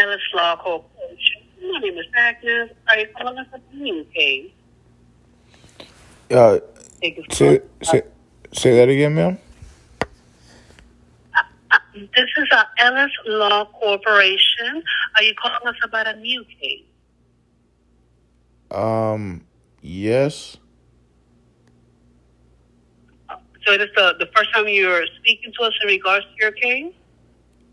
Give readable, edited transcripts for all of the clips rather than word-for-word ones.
Ellis Law Corporation. My name is Agnes. Are you calling us a new case? Uh, Thank you for say, say, say that again, ma'am. This is Ellis Law Corporation. Are you calling us about a new case? Yes. So it is the first time you're speaking to us in regards to your case?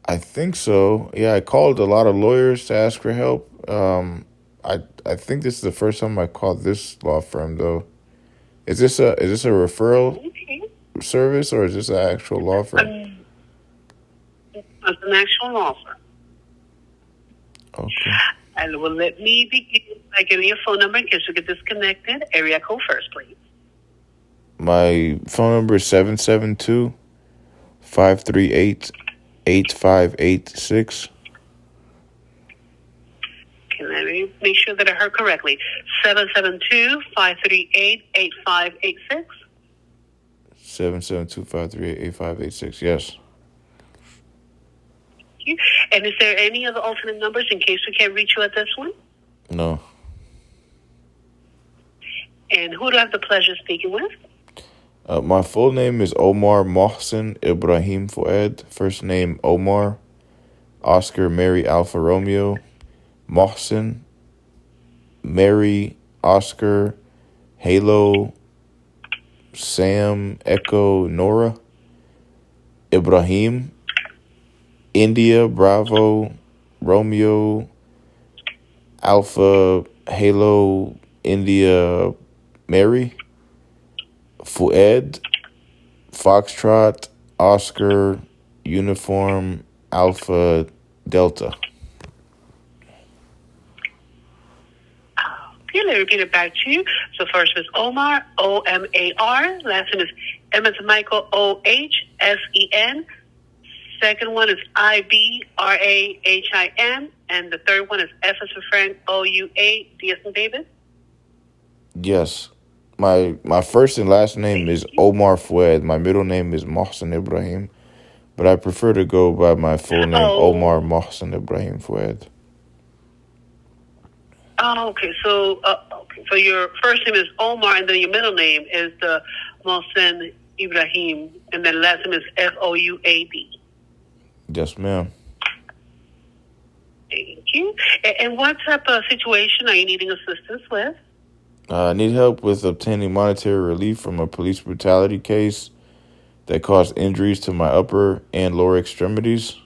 I think so. Yeah, I called a lot of lawyers to ask for help. I think this is the first time I called this law firm though. Is this a referral Okay. service or is this an actual law firm? It's an actual law firm. Okay. And well, let me begin by giving you a phone number in case we get disconnected. Area code first, please. My phone number is 772-538-8586. Okay, let me make sure that I heard correctly. 772-538-8586. 772-538-8586. Yes. And is there any other alternate numbers in case we can't reach you at this one? No. And who do I have the pleasure of speaking with? My full name is Omar Mohsen Ibrahim Fuad. First name Omar, Oscar Mary Alpha Romeo, Mohsen, Mary Oscar, Halo, Sam Echo Nora, Ibrahim, India Bravo, Romeo, Alpha Halo India Mary, Fuad, Foxtrot, Oscar, Uniform, Alpha, Delta. Okay, let me repeat it back to you. So first is Omar, O-M-A-R. Last name is M as Michael, O-H-S-E-N. Second one is I-B-R-A-H-I-M. And the third one is F as for Frank, O-U-A, D as in David. Yes. My first and last name is Omar Fuad. My middle name is Mohsen Ibrahim. But I prefer to go by my full name, Omar Mohsen Ibrahim Fuad. Oh, okay. So, so your first name is Omar, and then your middle name is the Mohsen Ibrahim, and then last name is F-O-U-A-D. Yes, ma'am. Thank you. And what type of situation are you needing assistance with? I need help with obtaining monetary relief from a police brutality case that caused injuries to my upper and lower extremities.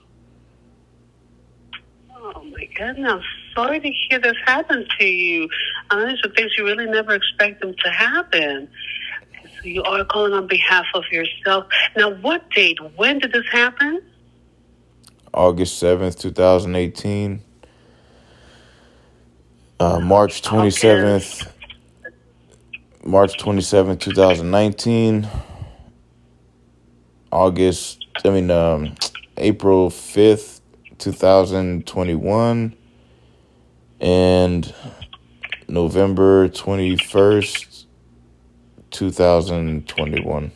Oh, my goodness. I'm sorry to hear this happen to you. These are things you really never expect them to happen. So you are calling on behalf of yourself. Now, what date? When did this happen? August 7th, 2018. March 27th. March 27th, 2019. April 5th, 2021. And November 21st, 2021.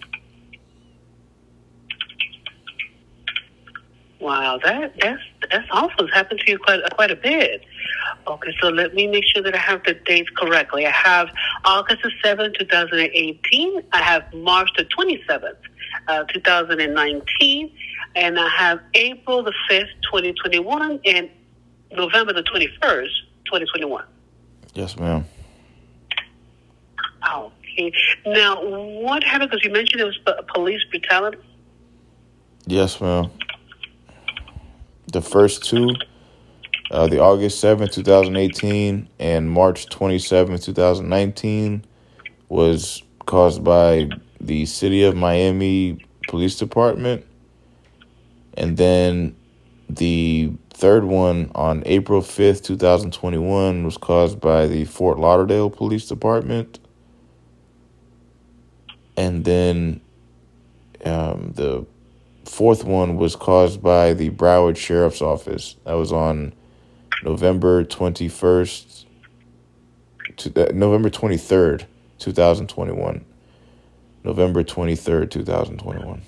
Wow, that's awful. It's happened to you quite a bit. Okay, so let me make sure that I have the dates correctly. I have August the 7th, 2018. I have March the 27th, 2019. And I have April the 5th, 2021, and November the 21st, 2021. Yes, ma'am. Okay. Now, what happened? Because you mentioned it was police brutality. Yes, ma'am. The first two, the August 7th, 2018 and March 27th, 2019 was caused by the City of Miami Police Department. And then the third one on April 5th, 2021 was caused by the Fort Lauderdale Police Department. And then the fourth one was caused by the Broward Sheriff's Office. That was on November 23rd, 2021. November 23rd, 2021.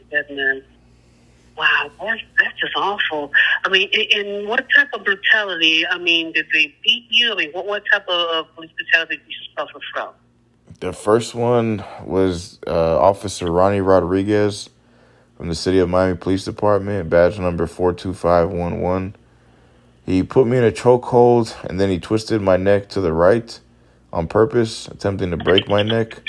Goodness. Wow, that's just awful. I mean, and what type of brutality? I mean, did they beat you? I mean, what type of police brutality did you suffer from? The first one was Officer Ronnie Rodriguez from the City of Miami Police Department, badge number 42511. He put me in a chokehold, and then he twisted my neck to the right on purpose, attempting to break my neck.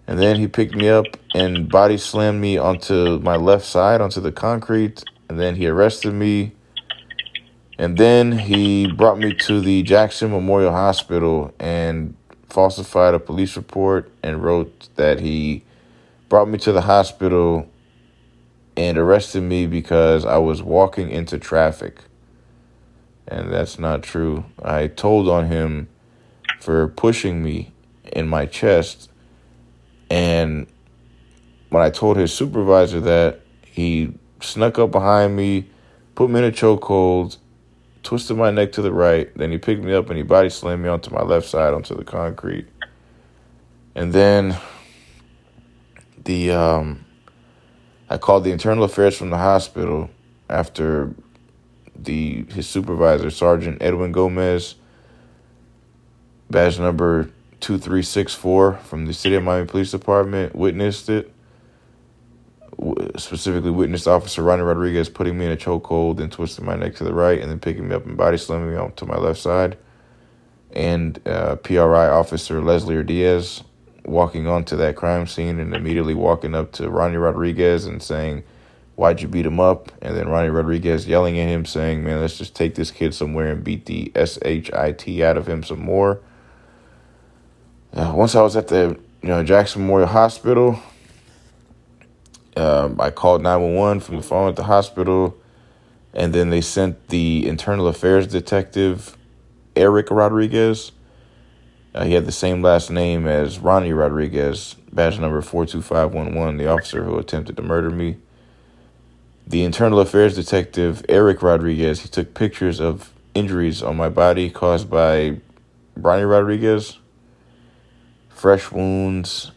And then he picked me up and body slammed me onto my left side, onto the concrete. And then he arrested me. And then he brought me to the Jackson Memorial Hospital and falsified a police report and wrote that he brought me to the hospital and arrested me because I was walking into traffic. And that's not true. I told on him for pushing me in my chest. And when I told his supervisor that, he snuck up behind me, put me in a chokehold, twisted my neck to the right. Then he picked me up and he body slammed me onto my left side onto the concrete. And then I called the internal affairs from the hospital after his supervisor, Sergeant Edwin Gomez, badge number 2364 from the City of Miami Police Department, witnessed it. Specifically witnessed Officer Ronnie Rodriguez putting me in a chokehold and twisting my neck to the right and then picking me up and body slamming me onto my left side. And PRI Officer Leslie Diaz walking onto that crime scene and immediately walking up to Ronnie Rodriguez and saying, "Why'd you beat him up?" And then Ronnie Rodriguez yelling at him saying, "Man, let's just take this kid somewhere and beat the SHIT out of him some more." Once I was at the Jackson Memorial Hospital, I called 911 from the phone at the hospital, and then they sent the internal affairs detective, Eric Rodriguez. He had the same last name as Ronnie Rodriguez, badge number 42511, the officer who attempted to murder me. The internal affairs detective, Eric Rodriguez, he took pictures of injuries on my body caused by Ronnie Rodriguez, fresh wounds,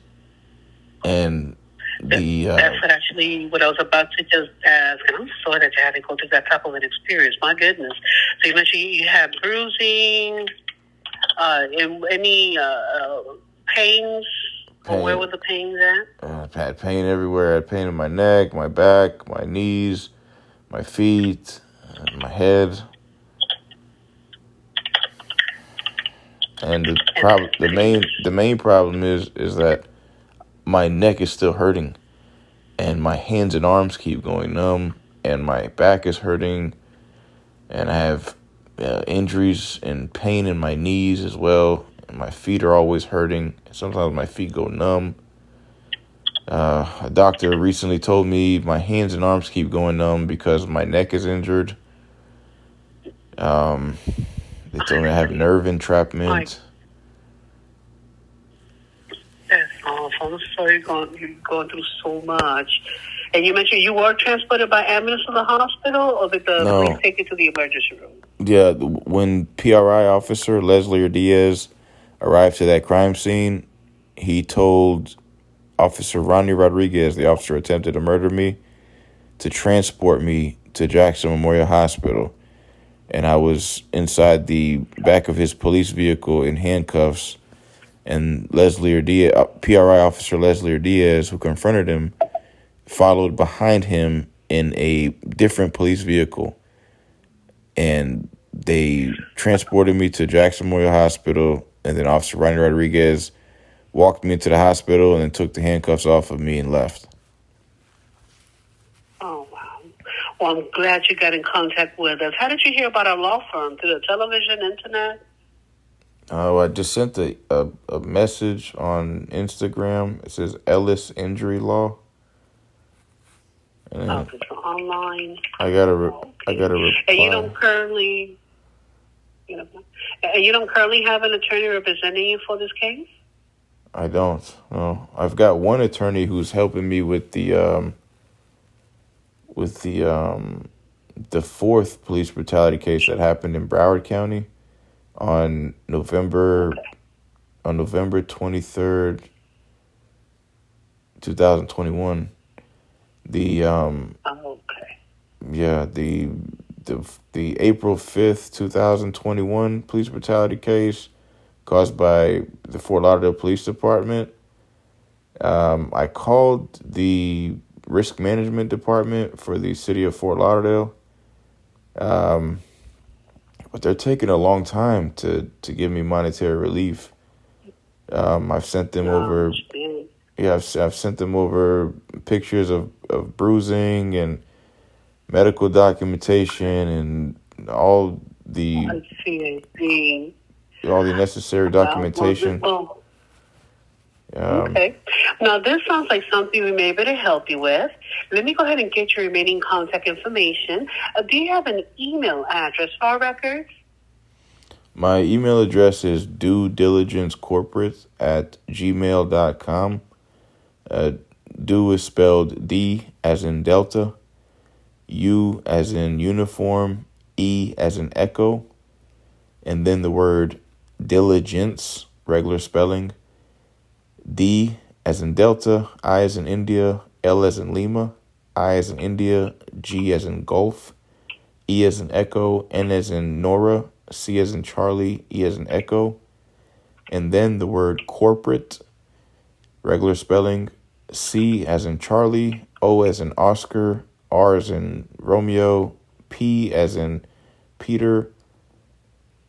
and that's actually what I was about to just ask, and I'm sorry that you had to go through that type of an experience. My goodness. So you mentioned you had bruising, any pains, or where were the pains at? I had pain everywhere. I had pain in my neck, my back, my knees, my feet, my head. And the main problem is that my neck is still hurting, and my hands and arms keep going numb, and my back is hurting, and I have injuries and pain in my knees as well, and my feet are always hurting. Sometimes my feet go numb. A doctor recently told me my hands and arms keep going numb because my neck is injured. They told me I have nerve entrapment. That's awful. I'm sorry you're going through so much. And you mentioned you were transported by ambulance to the hospital, or did the police take you to the emergency room? Yeah, when PRI officer Leslie Diaz arrived to that crime scene, he told Officer Ronnie Rodriguez, the officer who attempted to murder me, to transport me to Jackson Memorial Hospital. And I was inside the back of his police vehicle in handcuffs. And PRI officer Leslie Diaz, who confronted him, followed behind him in a different police vehicle. And they transported me to Jackson Memorial Hospital. And then Officer Ronnie Rodriguez walked me into the hospital and then took the handcuffs off of me and left. Oh, wow. Well, I'm glad you got in contact with us. How did you hear about our law firm? Through the television, internet? I just sent a message on Instagram. It says Ellis Injury Law. And it's online. I got a reply. And you don't currently have an attorney representing you for this case? I don't. No, I've got one attorney who's helping me with the fourth police brutality case that happened in Broward County on November 23rd, 2021. Yeah, the April 5th, 2021 police brutality case caused by the Fort Lauderdale Police Department. I called the risk management department for the city of Fort Lauderdale, um, but they're taking a long time to give me monetary relief. I've sent them over, yeah, I've sent them over pictures of bruising and medical documentation and I see. all the necessary documentation. Okay. Now, this sounds like something we may be able to help you with. Let me go ahead and get your remaining contact information. Do you have an email address for our records? My email address is duediligencecorporate@gmail.com. Do is spelled D as in Delta, U as in uniform, E as in echo, and then the word diligence, regular spelling, D as in Delta, I as in India, L as in Lima, I as in India, G as in Golf, E as in Echo, N as in Nora, C as in Charlie, E as in Echo, and then the word corporate, regular spelling, C as in Charlie, O as in Oscar, R as in Romeo, P as in Peter,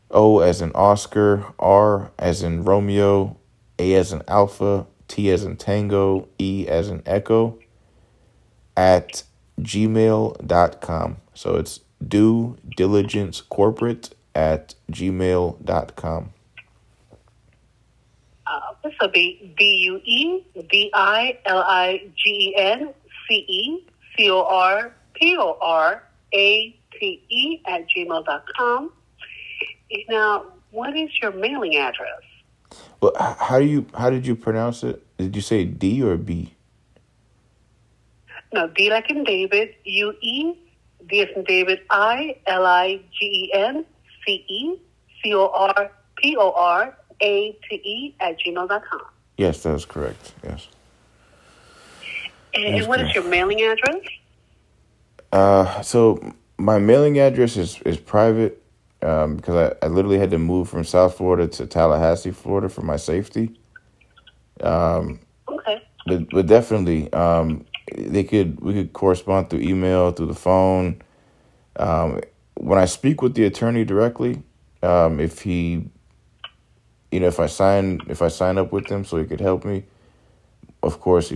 O as in Oscar, R as in Romeo, A as in Alpha, T as in Tango, E as in Echo, at gmail.com. So it's duediligencecorporate@gmail.com. This will be duediligencecorporate@gmail.com. Now, what is your mailing address? Well, how did you pronounce it? Did you say D or B? No, D like in David, UE, D as in David, ILIGENCECORPORATE@gmail.com. Yes, that is correct. Yes. And what is your mailing address? So my mailing address is private because I literally had to move from South Florida to Tallahassee, Florida for my safety. Okay. But definitely, we could correspond through email, through the phone. When I speak with the attorney directly, if he, if I sign up with him so he could help me, of course,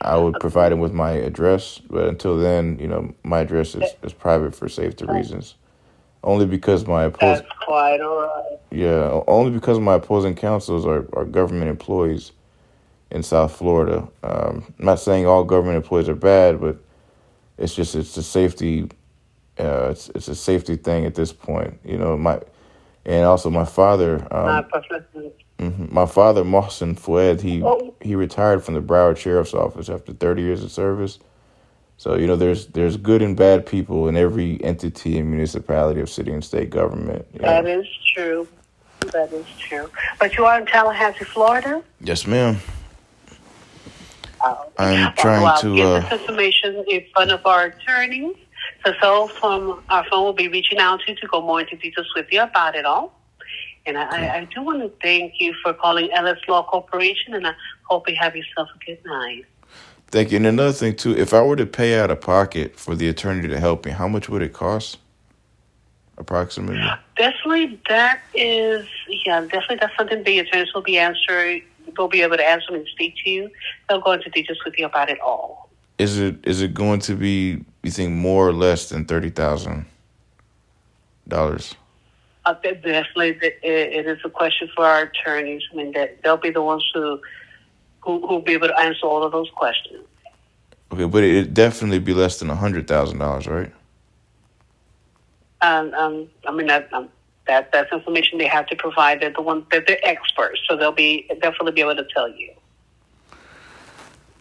I would provide him with my address. But until then, my address is private for safety reasons. Only because That's quite all right. Yeah, only because my opposing counsels are government employees in South Florida. I'm not saying all government employees are bad, but it's a safety. It's a safety thing at this point. And also my father. My father, Mohsen Fouad, he retired from the Broward Sheriff's Office after 30 years of service. So, there's good and bad people in every entity and municipality of city and state government. That is true. That is true. But you are in Tallahassee, Florida? Yes, ma'am. I'm trying to get this information in front of our attorneys. So from our phone, we'll be reaching out to you to go more into details with you about it all. And I do want to thank you for calling LS Law Corporation, and I hope you have yourself a good night. Thank you. And another thing, too, if I were to pay out of pocket for the attorney to help me, how much would it cost, approximately? Definitely, that's something the attorneys will be answering. They'll be able to answer and speak to you. They'll go into details with you about it all. Is it going to be, you think, more or less than $30,000? Definitely, it is a question for our attorneys. I mean, that they'll be the ones who'll be able to answer all of those questions. Okay, but it'd definitely be less than $100,000, right? I mean, that's information they have to provide. They're they're experts, so they'll definitely be able to tell you.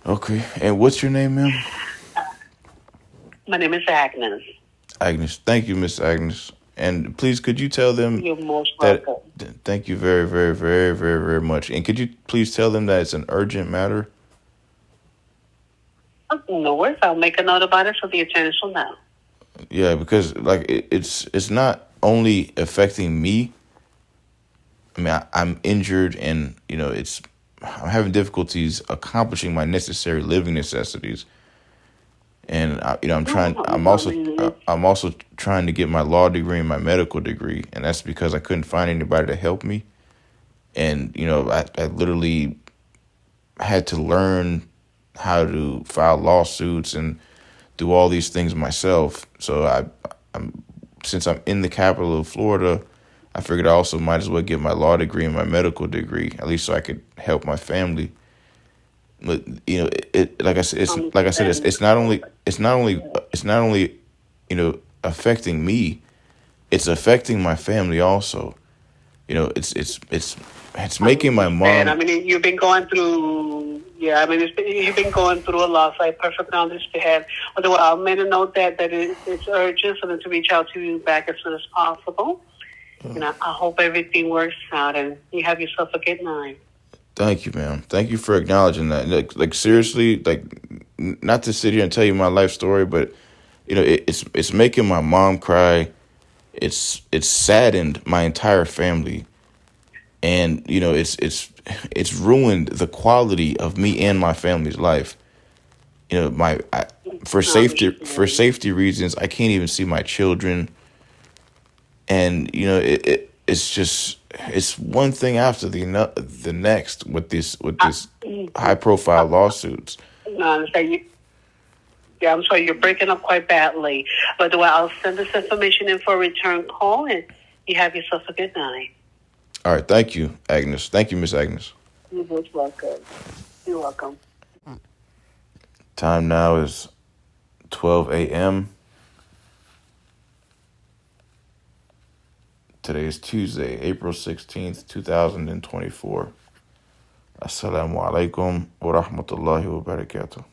Okay, and what's your name, ma'am? My name is Agnes. Agnes, thank you, Miss Agnes. And please, could you tell them You're most welcome. Thank you very, very, very, very, very much. And could you please tell them that it's an urgent matter? No worries. I'll make a note about it so the attorneys will know. Yeah, because like it's not only affecting me. I mean, I'm injured, and I'm having difficulties accomplishing my necessary living necessities, and I'm trying. No, no, I mean, I'm also trying to get my law degree and my medical degree, and that's because I couldn't find anybody to help me, and I literally had to learn how to file lawsuits and do all these things myself. So I'm since I'm in the capital of Florida, I figured I also might as well get my law degree and my medical degree, at least so I could help my family. But like I said, it's not only affecting me, it's affecting my family also. It's making my understand. I mom. mean, you've been going through. Yeah, I mean, you've been going through a lot. So I perfectly understand. Although I'll make a note that it's urgent for them to reach out to you back as soon as possible. And I hope everything works out, and you have yourself a good night. Thank you, ma'am. Thank you for acknowledging that. Like seriously, like not to sit here and tell you my life story, but it's making my mom cry. It's saddened my entire family, and it's ruined the quality of me and my family's life. For safety reasons, I can't even see my children, and it's one thing after the next with this high profile lawsuits. No, I understand you. Yeah, I'm sorry, you're breaking up quite badly. But I'll send this information in for a return call, and you have yourself a good night. All right, thank you, Agnes. Thank you, Miss Agnes. You're most welcome. You're welcome. Time now is 12 a.m. Today is Tuesday, April 16th, 2024. Assalamu alaikum wa rahmatullahi wa barakatuh.